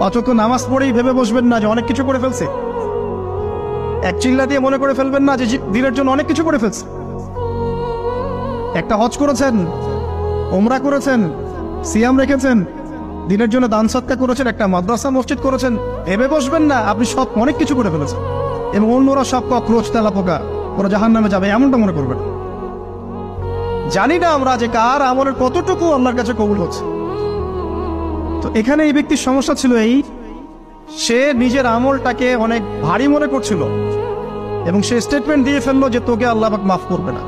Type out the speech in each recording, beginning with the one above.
অচক্ষ নামাজ পড়েই ভেবে বসবেন না যে অনেক কিছু করে ফেলছে। এক চিল্লা দিয়ে মনে করে ফেলবেন না যে দিনের জন্য অনেক কিছু করে ফেলছে। একটা হজ করেছেন, ওমরা করেছেন, সিয়াম রেখেছেন, দিনের জন্য দান সৎকার করেছেন, একটা মাদ্রাসা মসজিদ করেছেন, ভেবে বসবেন না আপনি সব অনেক কিছু করে ফেলেছেন এবং অন্যরা সব কক্রোচ তেলা পোকা, ওরা জাহান্নামে যাবে এমনটা মনে করবেন। জানি না আমরা যে কার আমলের কতটুকু আল্লাহর কাছে কবুল হচ্ছে। তো এখানে এই ব্যক্তির সমস্যা ছিল এই, সে নিজের আমলটাকে অনেক ভারী মনে করছিল এবং সে স্টেটমেন্ট দিয়ে ফেললো যে তোকে আল্লাহ পাক মাফ করবে না।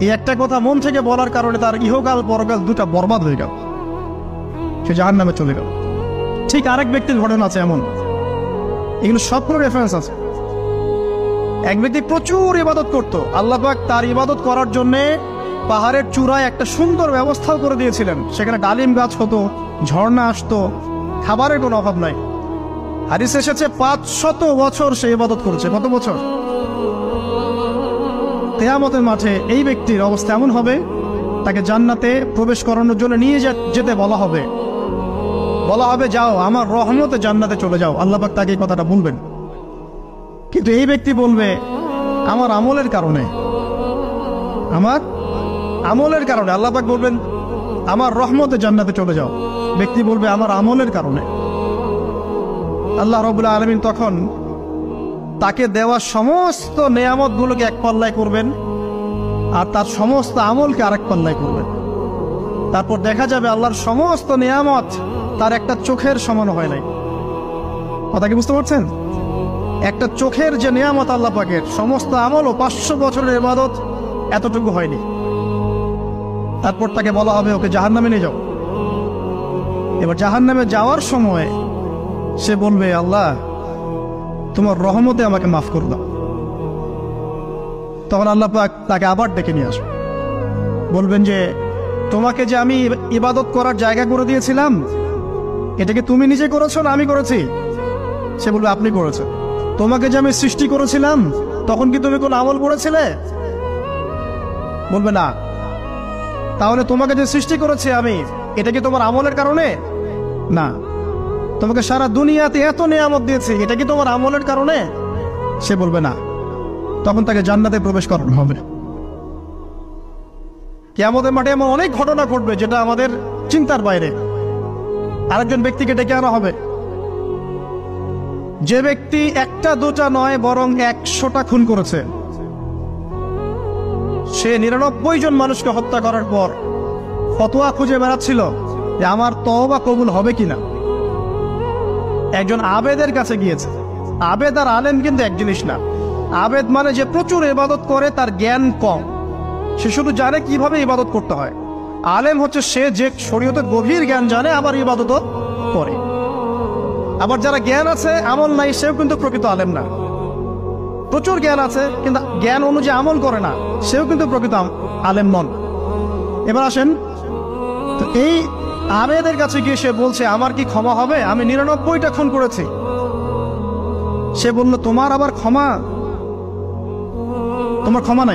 এই একটা কথা মন থেকে বলার কারণে তার ইহকাল পরকাল দুটা বরবাদ হয়ে গেল, সে জাহান্নামে চলে গেল। ঠিক আরেক ব্যক্তির ঘটনা আছে এমন, এগুলো সবগুলো রেফারেন্স আছে। এক ব্যক্তি প্রচুর ইবাদত করত, আল্লাহ পাক তার ইবাদত করার জন্যে পাহাড়ের চূড়ায় একটা সুন্দর ব্যবস্থাও করে দিয়েছিলেন। সেখানে ডালিম গাছ হতো, ঝর্ণা আসতো, খাবারের কোনো অভাব নাই। হাদিসে এসেছে 500 বছর সে ইবাদত করেছে। কত বছর? কিয়ামতের মাঠে এই ব্যক্তির অবস্থা এমন হবে, তাকে জান্নাতে প্রবেশ করানোর জন্য নিয়ে যেতে বলা হবে যাও আমার রহমতে জান্নাতে চলে যাও। আল্লাহ পাক তাকে এই কথাটা বলবেন, কিন্তু এই ব্যক্তি বলবে আমার আমলের কারণে, আল্লাহ পাক বলবেন আমার রহমতে জান্নাতে চলে যাও। ব্যক্তি বলবে আমার আমলের কারণে। আল্লাহ রাব্বুল আলামিন তখন তাকে দেওয়া সমস্ত নেয়ামতগুলোকে এক পাল্লায় করবেন আর তার সমস্ত আমলকে আরেক পাল্লায় করবেন। তারপর দেখা যাবে আল্লাহর সমস্ত নেয়ামত তার একটা চোখের সমান হয় নাই। কথা কি বুঝতে পারছেন? একটা চোখের যে নেয়ামত আল্লাহ পাকের, সমস্ত আমল ও 500 বছরের ইবাদত এতটুকু হয়নি। তারপর তাকে বলা হবে ওকে জাহান্নামে নিয়ে যাও। এবার জাহান্নামে যাওয়ার সময় সে বলবে আল্লাহ তোমার রহমতে আমাকে মাফ করে দাও। তখন আল্লাহ পাক তাকে আবার ডেকে নিয়ে আসবে, বলবেন যে তোমাকে যে আমি ইবাদত করার জায়গা করে দিয়েছিলাম, এটাকে তুমি নিজে করেছো না আমি করেছি? সে বলবে আপনি করেছেন। তোমাকে যে আমি সৃষ্টি করেছিলাম তখন কি তুমি কোন আমল করেছিলে? বলবে না। তাহলে তোমাকে যে সৃষ্টি করেছি আমি, এটা কি তোমার আমলের কারণে? না। তোমাকে সারা দুনিয়াতে এত নিয়ামত দিয়েছি, এটা কি তোমার আমলের কারণে? সে বলবে না। তখন তাকে জান্নাতে প্রবেশ করানো হবে। কিয়ামতের মাঠে এমন অনেক ঘটনা ঘটবে যেটা আমাদের চিন্তার বাইরে। আরেকজন ব্যক্তিকে ডেকে আনা হবে, যে ব্যক্তি একটা দুটা নয় বরং 100টা খুন করেছে। সে 99 জন মানুষকে হত্যা করার পর ফতোয়া খুঁজে বেড়াচ্ছিল যে আমার তওবা কবুল হবে কিনা। একজন আবেদের কাছে গিয়েছে। আবেদ আর আলেম কিন্তু এক জিনিস না। আবেদ মানে যে প্রচুর ইবাদত করে, তার জ্ঞান কম, সে শুধু জানে কিভাবে ইবাদত করতে হয়। আলেম হচ্ছে সে যে শরীয়তের গভীর জ্ঞান জানে আবার ইবাদতও করে। আবার যারা জ্ঞান আছে আমল নাই, সেও কিন্তু প্রকৃত আলেম না। প্রচুর জ্ঞান আছে কিন্তু জ্ঞান অনুযায়ী আমল করে না, সেও কিন্তু প্রকৃত আলেম নন। এবার আসেন, তো এই আবেদের কাছে গিয়ে সে বলছে আমার কি ক্ষমা হবে? আমি 99টা খুন করেছি। সে বলল তোমার আবার ক্ষমা? তোমার ক্ষমা নাই।